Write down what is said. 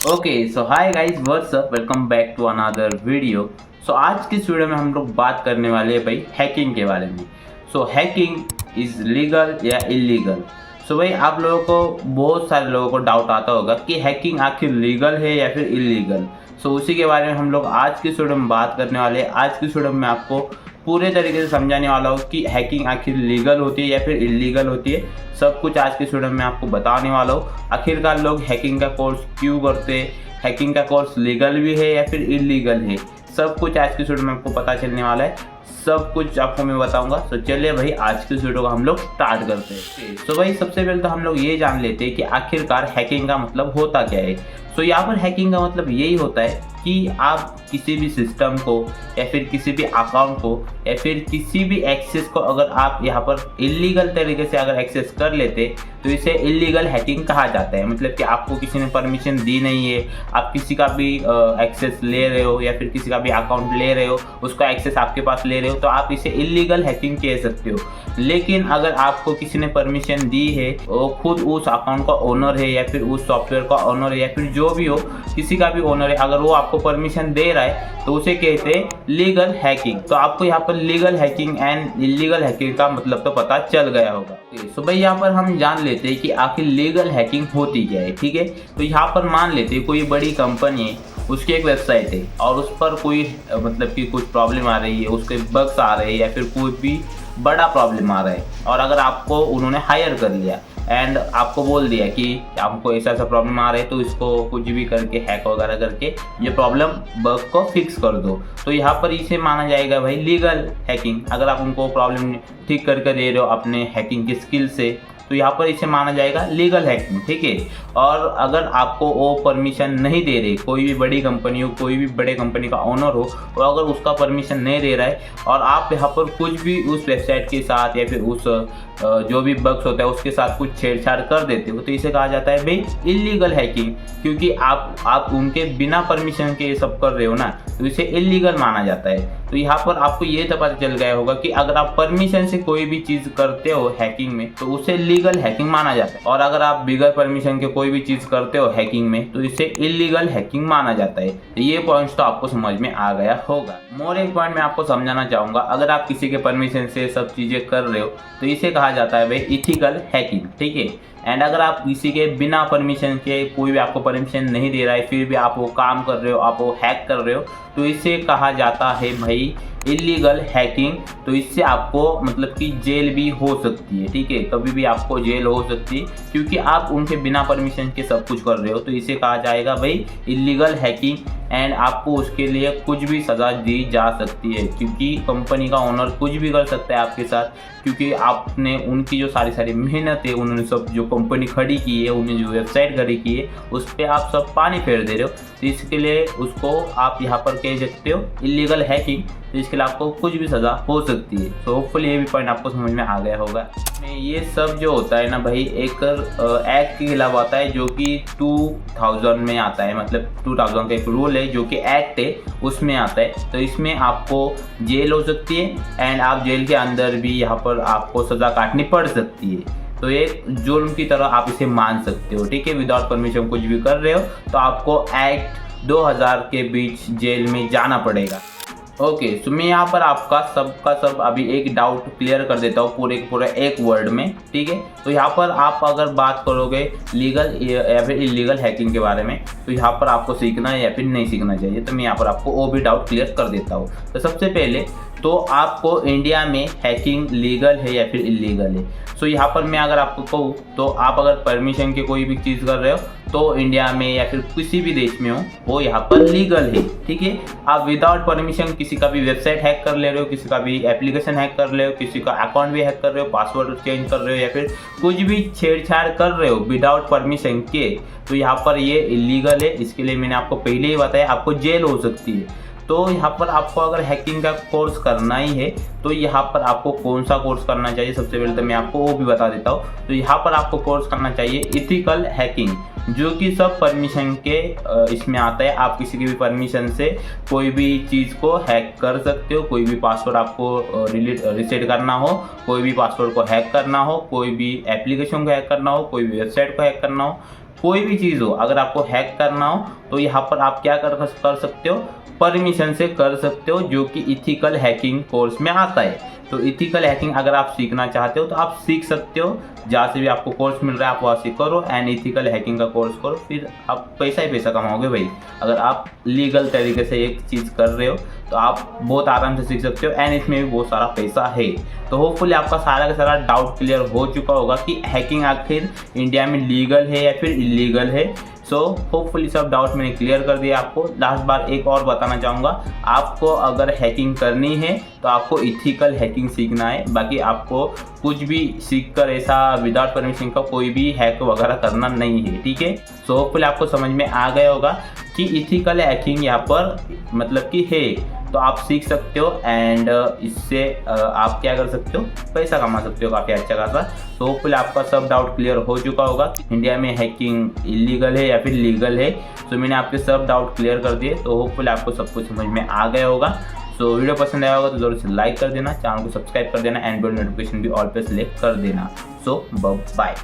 Okay so hi guys what's up, welcome back to another video. So आज की इस video में हम लोग बात करने वाले हैं भाई हैकिंग के बारे में। सो हैकिंग इज़ लीगल या इलीगल। सो भाई आप लोगों को, बहुत सारे लोगों को डाउट आता होगा कि हैकिंग आखिर लीगल है या फिर इलीगल। सो उसी के बारे में हम लोग आज की इस वीडियो में बात करने वाले हैं। आज की इस वीडियो में मैं आपको पूरे तरीके से समझाने वाला हूँ कि हैकिंग आखिर लीगल होती है या फिर इलीगल होती है। सब कुछ आज के वीडियो में आपको बताने वाला हूँ। आखिरकार लोग हैकिंग का कोर्स क्यों करते हैं, हैकिंग का कोर्स लीगल भी है या फिर इलीगल है, सब कुछ आज के वीडियो में आपको पता चलने वाला है। सब कुछ आपको मैं बताऊंगा। तो चलिए भाई आज के वीडियो को हम लोग स्टार्ट करते हैं। तो भाई सबसे पहले तो हम लोग ये जान लेते हैं कि आखिरकार हैकिंग का मतलब होता क्या है। तो यहाँ पर हैकिंग का मतलब यही होता है कि आप किसी भी सिस्टम को या फिर किसी भी अकाउंट को या फिर किसी भी एक्सेस को अगर आप यहाँ पर इलीगल तरीके से अगर एक्सेस कर लेते तो इसे इलीगल हैकिंग कहा जाता है। मतलब कि आपको किसी ने परमिशन दी नहीं है, आप किसी का भी एक्सेस ले रहे हो या फिर किसी का भी अकाउंट ले रहे हो, उसका एक्सेस आपके पास ले रहे हो, तो आप इसे इलीगल हैकिंग कह सकते हो। लेकिन अगर आपको किसी ने परमिशन दी है, वो खुद उस अकाउंट का ओनर है या फिर उस सॉफ्टवेयर का ओनर है या फिर जो भी हो, किसी का भी ओनर है, अगर वो आपको परमिशन दे रहा है तो उसे कहते हैं लीगल हैकिंग। तो आपको यहाँ पर legal hacking and illegal hacking का मतलब तो पता चल गया होगा। तो भाई यहाँ पर हम जान लेते हैं कि आखिर लीगल हैकिंग होती क्या है। ठीक है, तो यहाँ पर मान लेते हैं कोई बड़ी कंपनी है, उसकी एक वेबसाइट है और उस पर कोई मतलब कि कुछ प्रॉब्लम आ रही है, उसके बग्स आ रहे हैं या फिर कोई भी बड़ा प्रॉब्लम आ रहा है, और अगर आपको उन्होंने हायर कर लिया एंड आपको बोल दिया कि आपको ऐसा ऐसा प्रॉब्लम आ रहा है तो इसको कुछ भी करके हैक वगैरह करके ये प्रॉब्लम बग को फिक्स कर दो, तो यहाँ पर इसे माना जाएगा भाई लीगल हैकिंग। अगर आप उनको प्रॉब्लम ठीक करके दे रहे हो अपने हैकिंग की स्किल से, तो यहाँ पर इसे माना जाएगा लीगल हैकिंग। ठीक है, और अगर आपको वो परमिशन नहीं दे रहे, कोई भी बड़ी कंपनी हो, कोई भी बड़े कंपनी का ओनर हो, तो अगर उसका परमिशन नहीं दे रहा है और आप यहाँ पर कुछ भी उस वेबसाइट के साथ या फिर उस जो भी बग्स होता है उसके साथ कुछ छेड़छाड़ कर देते हो, तो इसे कहा जाता है भाई इलीगल हैकिंग। क्योंकि आप उनके बिना परमिशन के ये सब कर रहे हो ना, तो इसे इलीगल माना जाता है। तो यहाँ पर आपको ये तो पता चल गया होगा कि अगर आप परमिशन से कोई भी चीज़ करते हो हैकिंग में, तो उसे लीगल हैकिंग माना जाता है, और अगर आप बिगर परमिशन के कोई भी चीज़ करते हो हैकिंग में, तो इसे इलीगल हैकिंग माना जाता है। तो ये पॉइंट्स तो आपको समझ में आ गया होगा। मोर एक पॉइंट मैं आपको समझाना चाहूँगा, अगर आप किसी के परमिशन से सब चीज़ें कर रहे हो तो इसे कहा जाता है भाई इथिकल हैकिंग। ठीक है, एंड अगर आप किसी के बिना परमिशन के, कोई भी आपको परमिशन नहीं दे रहा है, फिर भी आप वो काम कर रहे हो, आप वो हैक कर रहे हो, तो इसे कहा जाता है भाई इलीगल हैकिंग। तो इससे आपको मतलब कि जेल भी हो सकती है। ठीक है, कभी भी आपको जेल हो सकती है क्योंकि आप उनके बिना परमिशन के सब कुछ कर रहे हो, तो इसे कहा जाएगा भाई इलीगल हैकिंग एंड आपको उसके लिए कुछ भी सज़ा दी जा सकती है। क्योंकि कंपनी का ओनर कुछ भी कर सकता है आपके साथ, क्योंकि आपने उनकी जो सारी मेहनत है, उन्होंने सब जो कंपनी खड़ी की है, उन्होंने जो वेबसाइट खड़ी की है, उस पर आप सब पानी फेर दे रहे हो, तो इसके लिए उसको आप यहाँ पर कह सकते हो इलीगल हैकिंग। तो इसके लिए आपको कुछ भी सज़ा हो सकती है। तो होपफुली ये भी पॉइंट आपको समझ में आ गया होगा। ये सब जो होता है ना भाई, एक एक्ट के खिलाफ आता है जो कि 2000 में आता है। मतलब 2000 का एक रूल है जो कि एक्ट है, उसमें आता है। तो इसमें आपको जेल हो सकती है एंड आप जेल के अंदर भी यहाँ पर आपको सज़ा काटनी पड़ सकती है। तो एक जुर्म की तरह आप इसे मान सकते हो। ठीक है, विदाउट परमिशन कुछ भी कर रहे हो तो आपको एक्ट 2000 के बीच जेल में जाना पड़ेगा। ओके, तो मैं यहाँ पर आपका सबका सब अभी एक डाउट क्लियर कर देता हूँ पूरे एक वर्ड में। ठीक है, तो यहाँ पर आप अगर बात करोगे लीगल या फिर इलीगल हैकिंग के बारे में, तो यहाँ पर आपको सीखना है या फिर नहीं सीखना चाहिए, तो मैं यहाँ पर आपको वो भी डाउट क्लियर कर देता हूँ। तो सबसे पहले तो आपको इंडिया में हैकिंग लीगल है या फिर इलीगल है। सो यहाँ पर मैं अगर आपको कहूँ तो आप अगर परमिशन के कोई भी चीज़ कर रहे हो तो इंडिया में या फिर किसी भी देश में हो, वो यहाँ पर लीगल है। ठीक है, आप विदाउट परमिशन किसी का भी वेबसाइट हैक कर ले रहे हो, किसी का भी एप्लीकेशन हैक कर रहे हो, किसी का अकाउंट भी हैक कर रहे हो, पासवर्ड चेंज कर रहे हो या फिर कुछ भी छेड़छाड़ कर रहे हो विदाउट परमिशन के, तो यहाँ पर ये इलीगल है। इसके लिए मैंने आपको पहले ही बताया, आपको जेल हो सकती है। तो यहाँ पर आपको अगर हैकिंग का कोर्स करना ही है तो यहाँ पर आपको कौन सा कोर्स करना चाहिए, सबसे पहले तो मैं आपको वो भी बता देता हूँ। तो यहाँ पर आपको कोर्स करना चाहिए इथिकल हैकिंग, जो कि सब परमिशन के इसमें आता है। आप किसी की भी परमिशन से कोई भी चीज़ को हैक कर सकते हो। कोई भी पासवर्ड आपको रीसेट करना हो, कोई भी पासवर्ड को हैक करना हो, कोई भी एप्लीकेशन को हैक करना हो, कोई भी वेबसाइट को हैक करना हो, कोई भी चीज़ हो, अगर आपको हैक करना हो तो यहाँ पर आप क्या कर सकते हो, परमिशन से कर सकते हो, जो कि इथिकल हैकिंग कोर्स में आता है। तो इथिकल हैकिंग अगर आप सीखना चाहते हो तो आप सीख सकते हो, जहाँ से भी आपको कोर्स मिल रहा है आप वहाँ से करो एंड इथिकल हैकिंग का कोर्स करो, फिर आप पैसा ही पैसा कमाओगे भाई। अगर आप लीगल तरीके से एक चीज़ कर रहे हो तो आप बहुत आराम से सीख सकते हो एंड इसमें भी बहुत सारा पैसा है। तो होपफुली आपका सारा का सारा डाउट क्लियर हो चुका होगा कि हैकिंग आखिर इंडिया में लीगल है या फिर इलीगल है। सो होपफुली सब डाउट मैंने क्लियर कर दिया आपको। लास्ट बार एक और बताना चाहूँगा, आपको अगर हैकिंग करनी है तो आपको इथिकल हैकिंग सीखना है, बाकी आपको कुछ भी सीख कर ऐसा विदाउट परमिशन का कोई भी हैक वगैरह करना नहीं है, ठीक है। सो होपफुली आपको समझ में आ गया होगा कि इथिकल हैकिंग यहाँ पर मतलब कि है, तो आप सीख सकते हो एंड इससे आप क्या कर सकते हो, पैसा कमा सकते हो काफ़ी अच्छा खासा। तो होपफुली आपका सब डाउट क्लियर हो चुका होगा इंडिया में हैकिंग इलीगल है या फिर लीगल है। तो मैंने आपके सब डाउट क्लियर कर दिए, तो होपफुली आपको सब कुछ समझ में आ गया होगा। सो वीडियो पसंद आया होगा तो जरूर से लाइक कर देना, चैनल को सब्सक्राइब कर देना एंड बेल नोटिफिकेशन भी ऑल पे सेलेक्ट कर देना। सो बाय।